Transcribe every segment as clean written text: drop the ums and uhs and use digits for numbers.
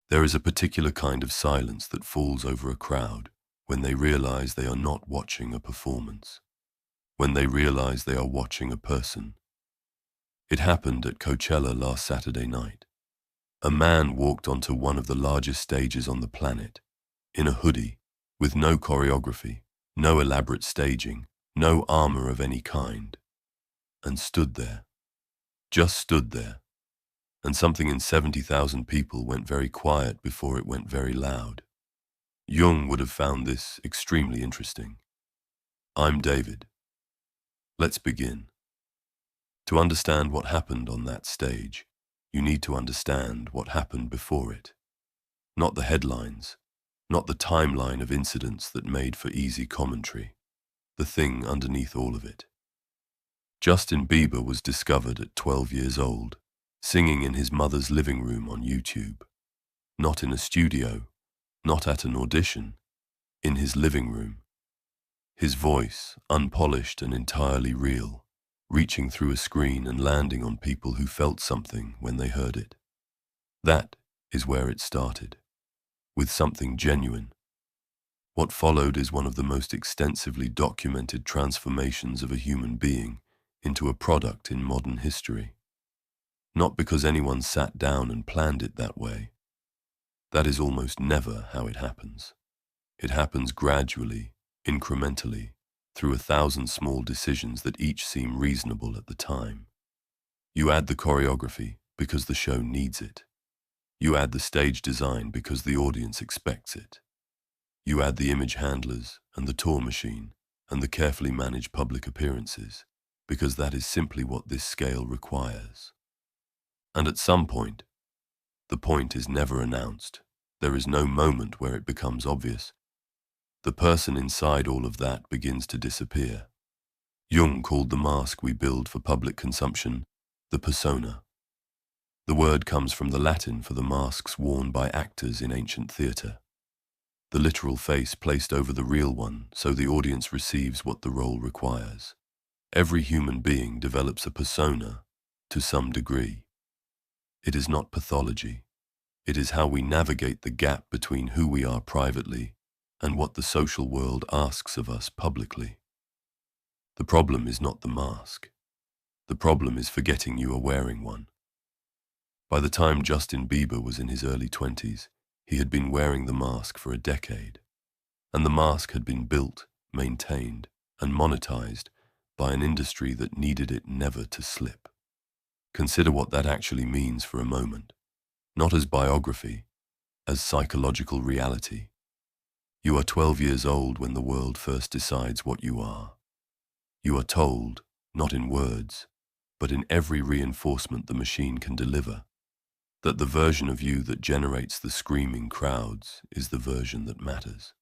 There is a particular kind of silence that falls over a crowd when they realize they are not watching a performance, when they realize they are watching a person. It happened at Coachella last Saturday night. A man walked onto one of the largest stages on the planet, in a hoodie, with no choreography, no elaborate staging, no armor of any kind, and stood there, just stood there, and something in 70,000 people went very quiet before it went very loud. Jung would have found this extremely interesting. I'm David. Let's begin. To understand what happened on that stage, you need to understand what happened before it. Not the headlines, not the timeline of incidents that made for easy commentary, the thing underneath all of it. Justin Bieber was discovered at 12 years old, singing in his mother's living room on YouTube. Not in a studio, not at an audition, in his living room. His voice, unpolished and entirely real, reaching through a screen and landing on people who felt something when they heard it. That is where it started, with something genuine. What followed is one of the most extensively documented transformations of a human being into a product in modern history. Not because anyone sat down and planned it that way. That is almost never how it happens. It happens gradually, incrementally, through 1,000 small decisions that each seem reasonable at the time. You add the choreography because the show needs it. You add the stage design because the audience expects it. You add the image handlers and the tour machine and the carefully managed public appearances because that is simply what this scale requires. And at some point, the point is never announced. There is no moment where it becomes obvious. The person inside all of that begins to disappear. Jung called the mask we build for public consumption the persona. The word comes from the Latin for the masks worn by actors in ancient theatre. The literal face placed over the real one so the audience receives what the role requires. Every human being develops a persona to some degree. It is not pathology. It is how we navigate the gap between who we are privately and what the social world asks of us publicly. The problem is not the mask. The problem is forgetting you are wearing one. By the time Justin Bieber was in his early 20s, he had been wearing the mask for a decade. And the mask had been built, maintained, and monetized by an industry that needed it never to slip. Consider what that actually means for a moment, not as biography, as psychological reality. You are 12 years old when the world first decides what you are. You are told, not in words, but in every reinforcement the machine can deliver, that the version of you that generates the screaming crowds is the version that matters.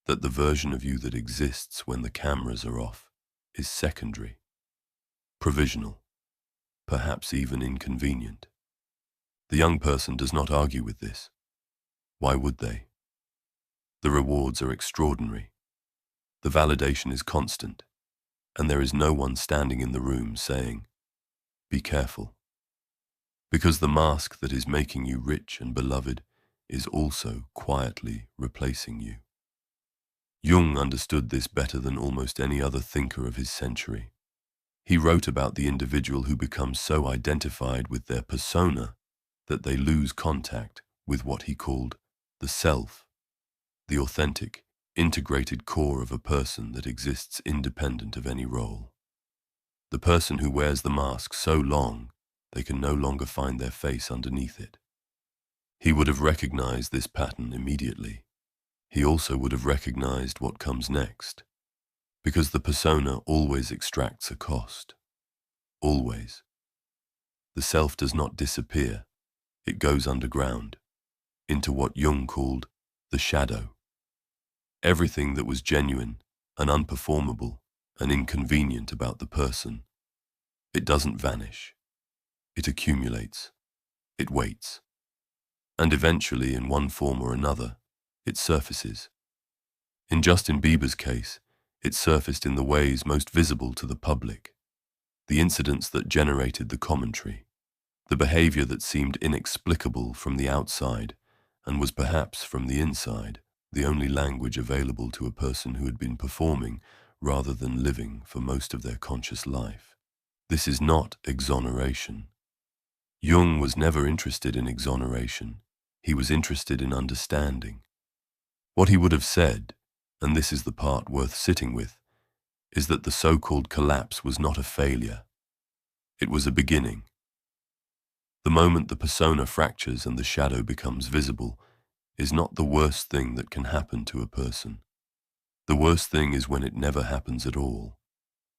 That the version of you that exists when the cameras are off is secondary, provisional, perhaps even inconvenient. The young person does not argue with this. Why would they? The rewards are extraordinary. The validation is constant, and there is no one standing in the room saying, "Be careful." Because the mask that is making you rich and beloved is also quietly replacing you. Jung understood this better than almost any other thinker of his century. He wrote about the individual who becomes so identified with their persona that they lose contact with what he called the self, the authentic, integrated core of a person that exists independent of any role. The person who wears the mask so long they can no longer find their face underneath it. He would have recognized this pattern immediately. He also would have recognized what comes next, because the persona always extracts a cost. Always. The self does not disappear. It goes underground, into what Jung called the shadow. Everything that was genuine and unperformable and inconvenient about the person, it doesn't vanish. It accumulates. It waits. And eventually, in one form or another, it surfaces. In Justin Bieber's case, it surfaced in the ways most visible to the public. The incidents that generated the commentary, the behavior that seemed inexplicable from the outside, and was perhaps, from the inside, the only language available to a person who had been performing rather than living for most of their conscious life. This is not exoneration. Jung was never interested in exoneration. He was interested in understanding. What he would have said, and this is the part worth sitting with, is that the so-called collapse was not a failure. It was a beginning. The moment the persona fractures and the shadow becomes visible is not the worst thing that can happen to a person. The worst thing is when it never happens at all,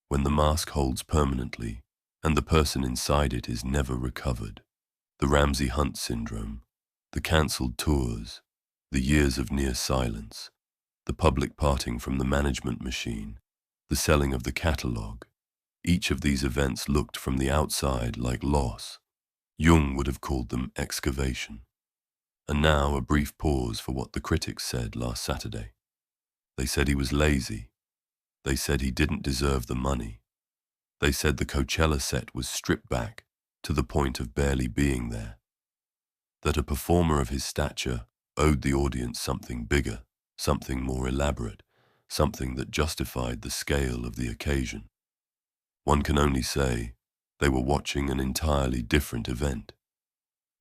when the mask holds permanently and the person inside it is never recovered. The Ramsay Hunt syndrome, the cancelled tours, the years of near silence, the public parting from the management machine, the selling of the catalogue. Each of these events looked from the outside like loss. Jung would have called them excavation. And now a brief pause for what the critics said last Saturday. They said he was lazy. They said he didn't deserve the money. They said the Coachella set was stripped back to the point of barely being there. That a performer of his stature owed the audience something bigger, something more elaborate, something that justified the scale of the occasion. One can only say they were watching an entirely different event.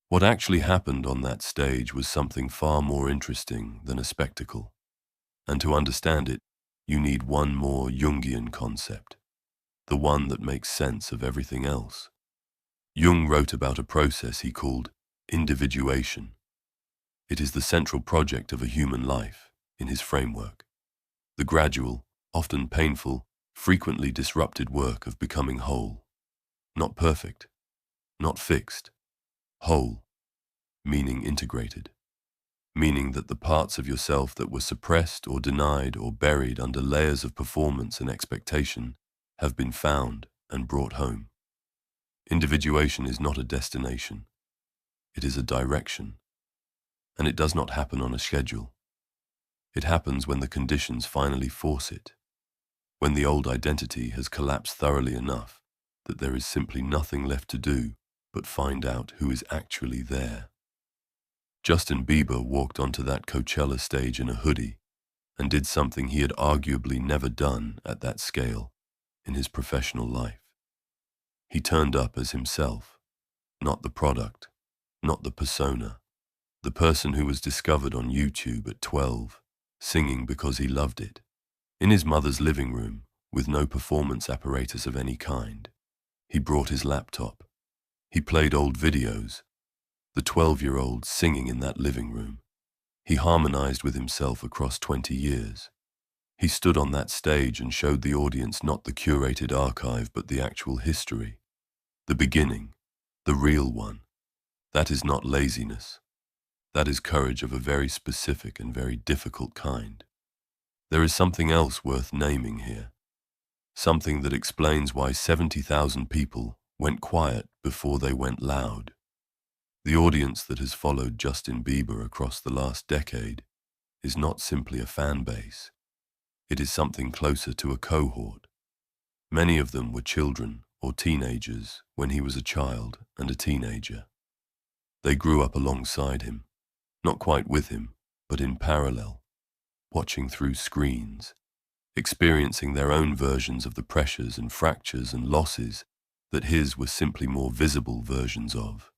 What actually happened on that stage was something far more interesting than a spectacle. And to understand it, you need one more Jungian concept, the one that makes sense of everything else. Jung wrote about a process he called Individuation. It is the central project of a human life in his framework. The gradual, often painful, frequently disrupted work of becoming whole. Not perfect, not fixed, whole, meaning integrated. Meaning that the parts of yourself that were suppressed or denied or buried under layers of performance and expectation have been found and brought home. Individuation is not a destination. It is a direction. And it does not happen on a schedule. It happens when the conditions finally force it, when the old identity has collapsed thoroughly enough that there is simply nothing left to do but find out who is actually there. Justin Bieber walked onto that Coachella stage in a hoodie and did something he had arguably never done at that scale in his professional life. He turned up as himself, not the product, not the persona, the person who was discovered on YouTube at 12, singing because he loved it, in his mother's living room with no performance apparatus of any kind. He brought his laptop. He played old videos. The 12-year-old singing in that living room. He harmonized with himself across 20 years. He stood on that stage and showed the audience not the curated archive but the actual history. The beginning, the real one. That is not laziness. That is courage of a very specific and very difficult kind. There is something else worth naming here. Something that explains why 70,000 people went quiet before they went loud. The audience that has followed Justin Bieber across the last decade is not simply a fan base. It is something closer to a cohort. Many of them were children or teenagers when he was a child and a teenager. They grew up alongside him, not quite with him, but in parallel, watching through screens, experiencing their own versions of the pressures and fractures and losses that his were simply more visible versions of.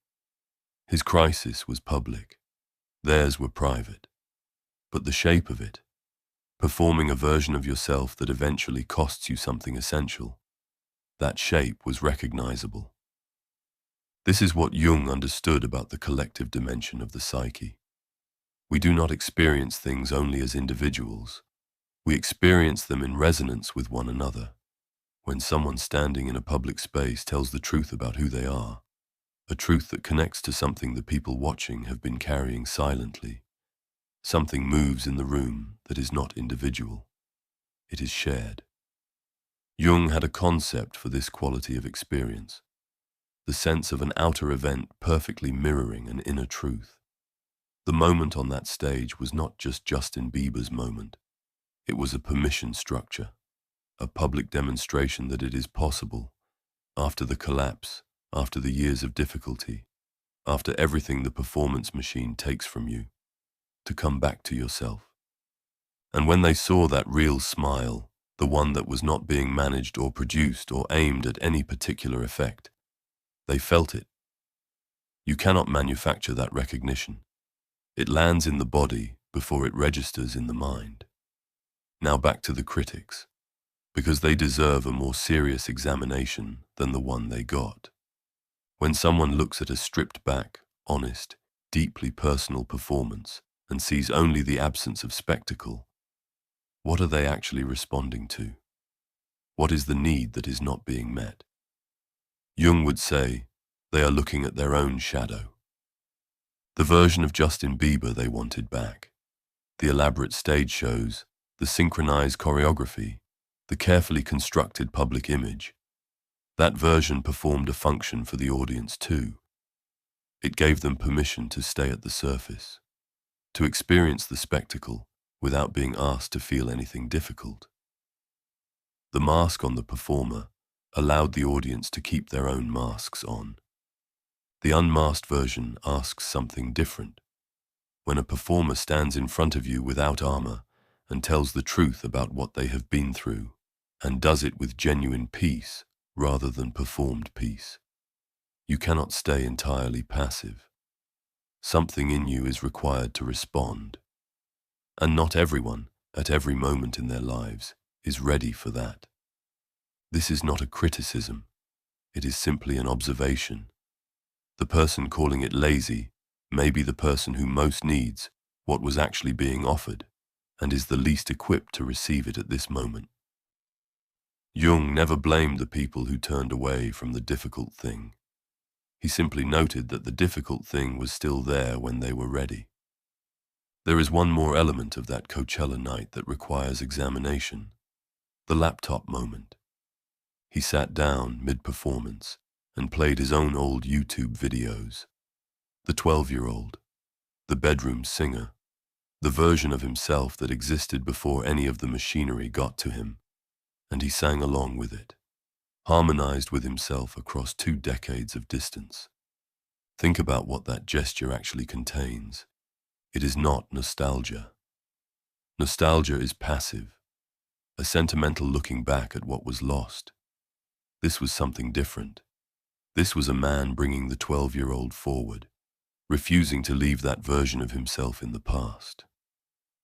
His crisis was public. Theirs were private. But the shape of it, performing a version of yourself that eventually costs you something essential, that shape was recognizable. This is what Jung understood about the collective dimension of the psyche. We do not experience things only as individuals. We experience them in resonance with one another. When someone standing in a public space tells the truth about who they are, a truth that connects to something the people watching have been carrying silently. Something moves in the room that is not individual. It is shared. Jung had a concept for this quality of experience, the sense of an outer event perfectly mirroring an inner truth. The moment on that stage was not just Justin Bieber's moment. It was a permission structure, a public demonstration that it is possible, after the collapse, after the years of difficulty, after everything the performance machine takes from you, to come back to yourself. And when they saw that real smile, the one that was not being managed or produced or aimed at any particular effect, they felt it. You cannot manufacture that recognition. It lands in the body before it registers in the mind. Now back to the critics, because they deserve a more serious examination than the one they got. When someone looks at a stripped-back, honest, deeply personal performance and sees only the absence of spectacle, what are they actually responding to? What is the need that is not being met? Jung would say they are looking at their own shadow. The version of Justin Bieber they wanted back. The elaborate stage shows, the synchronized choreography, the carefully constructed public image. That version performed a function for the audience too. It gave them permission to stay at the surface, to experience the spectacle without being asked to feel anything difficult. The mask on the performer allowed the audience to keep their own masks on. The unmasked version asks something different. When a performer stands in front of you without armor and tells the truth about what they have been through, and does it with genuine peace rather than performed peace, you cannot stay entirely passive. Something in you is required to respond. And not everyone, at every moment in their lives, is ready for that. This is not a criticism. It is simply an observation. The person calling it lazy may be the person who most needs what was actually being offered and is the least equipped to receive it at this moment. Jung never blamed the people who turned away from the difficult thing. He simply noted that the difficult thing was still there when they were ready. There is one more element of that Coachella night that requires examination: the laptop moment. He sat down mid-performance and played his own old YouTube videos. The 12-year-old, the bedroom singer, the version of himself that existed before any of the machinery got to him, and he sang along with it, harmonized with himself across 2 decades of distance. Think about what that gesture actually contains. It is not nostalgia. Nostalgia is passive, a sentimental looking back at what was lost. This was something different. This was a man bringing the 12-year-old forward, refusing to leave that version of himself in the past,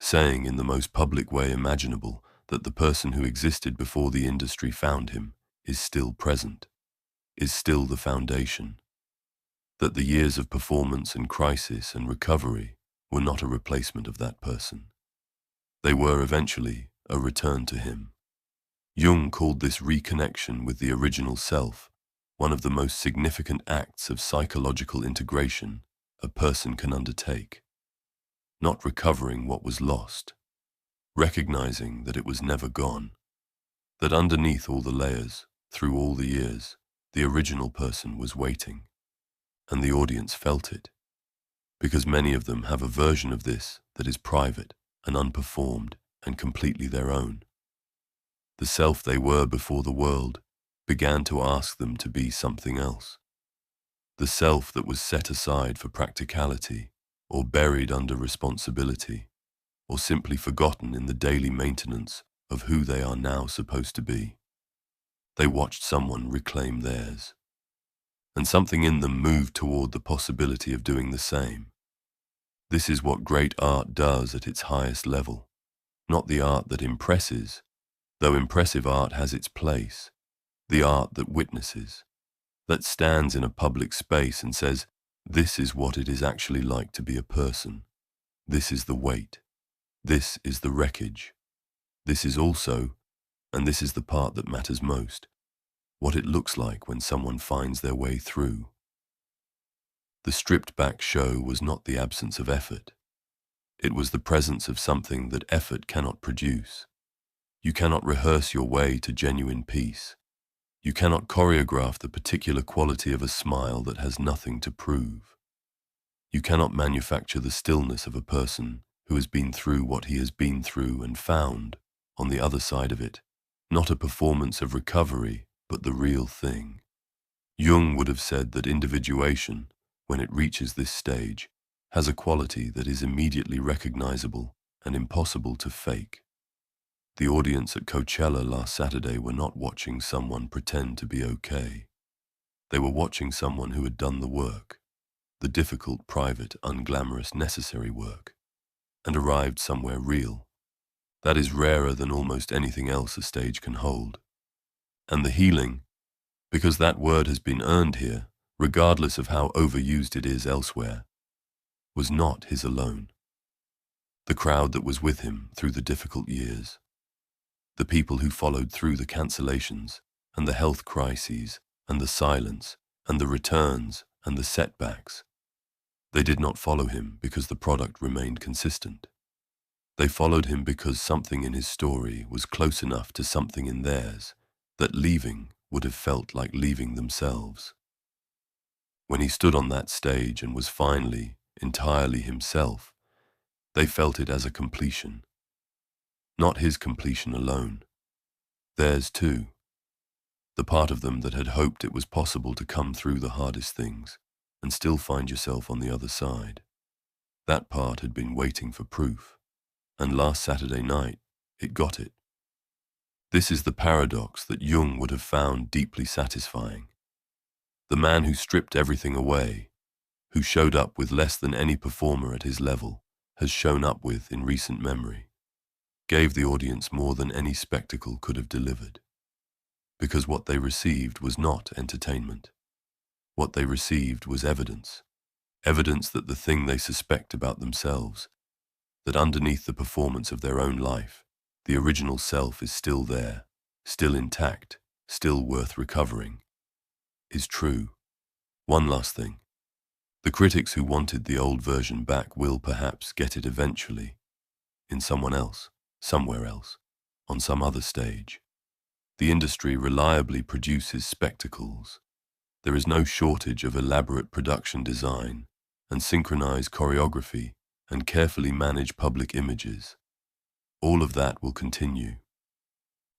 saying in the most public way imaginable that the person who existed before the industry found him is still present, is still the foundation, that the years of performance and crisis and recovery were not a replacement of that person. They were eventually a return to him. Jung called this reconnection with the original self one of the most significant acts of psychological integration a person can undertake. Not recovering what was lost, recognizing that it was never gone, that underneath all the layers, through all the years, the original person was waiting, and the audience felt it, because many of them have a version of this that is private and unperformed and completely their own. The self they were before the world began to ask them to be something else. The self that was set aside for practicality, or buried under responsibility, or simply forgotten in the daily maintenance of who they are now supposed to be. They watched someone reclaim theirs, and something in them moved toward the possibility of doing the same. This is what great art does at its highest level, not the art that impresses, though impressive art has its place, the art that witnesses, that stands in a public space and says, this is what it is actually like to be a person. This is the weight. This is the wreckage. This is also, and this is the part that matters most, what it looks like when someone finds their way through. The stripped-back show was not the absence of effort. It was the presence of something that effort cannot produce. You cannot rehearse your way to genuine peace. You cannot choreograph the particular quality of a smile that has nothing to prove. You cannot manufacture the stillness of a person who has been through what he has been through and found, on the other side of it, not a performance of recovery, but the real thing. Jung would have said that individuation, when it reaches this stage, has a quality that is immediately recognizable and impossible to fake. The audience at Coachella last Saturday were not watching someone pretend to be okay. They were watching someone who had done the work, the difficult, private, unglamorous, necessary work, and arrived somewhere real. That is rarer than almost anything else a stage can hold. And the healing, because that word has been earned here, regardless of how overused it is elsewhere, was not his alone. The crowd that was with him through the difficult years, the people who followed through the cancellations and the health crises and the silence and the returns and the setbacks, they did not follow him because the product remained consistent. They followed him because something in his story was close enough to something in theirs that leaving would have felt like leaving themselves. When he stood on that stage and was finally, entirely himself, they felt it as a completion. Not his completion alone. Theirs too. The part of them that had hoped it was possible to come through the hardest things and still find yourself on the other side. That part had been waiting for proof, and last Saturday night, it got it. This is the paradox that Jung would have found deeply satisfying. The man who stripped everything away, who showed up with less than any performer at his level has shown up with in recent memory, gave the audience more than any spectacle could have delivered. Because what they received was not entertainment. What they received was evidence. Evidence that the thing they suspect about themselves, that underneath the performance of their own life, the original self is still there, still intact, still worth recovering, is true. One last thing. The critics who wanted the old version back will perhaps get it eventually, in someone else, somewhere else, on some other stage. The industry reliably produces spectacles. There is no shortage of elaborate production design and synchronized choreography and carefully managed public images. All of that will continue.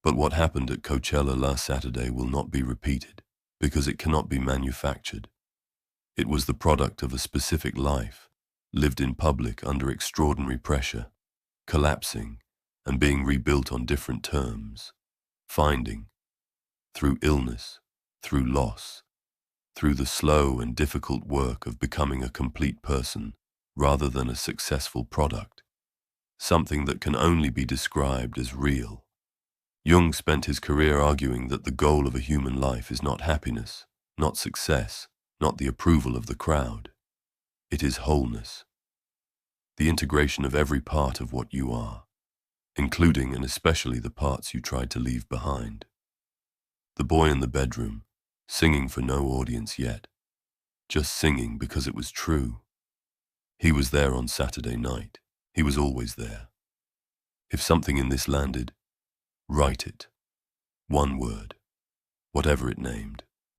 But what happened at Coachella last Saturday will not be repeated because it cannot be manufactured. It was the product of a specific life, lived in public under extraordinary pressure, collapsing and being rebuilt on different terms, finding, through illness, through loss, through the slow and difficult work of becoming a complete person rather than a successful product, something that can only be described as real. Jung spent his career arguing that the goal of a human life is not happiness, not success, not the approval of the crowd. It is wholeness, the integration of every part of what you are, including and especially the parts you tried to leave behind. The boy in the bedroom, singing for no audience yet, just singing because it was true. He was there on Saturday night. He was always there. If something in this landed, write it. One word, whatever it named.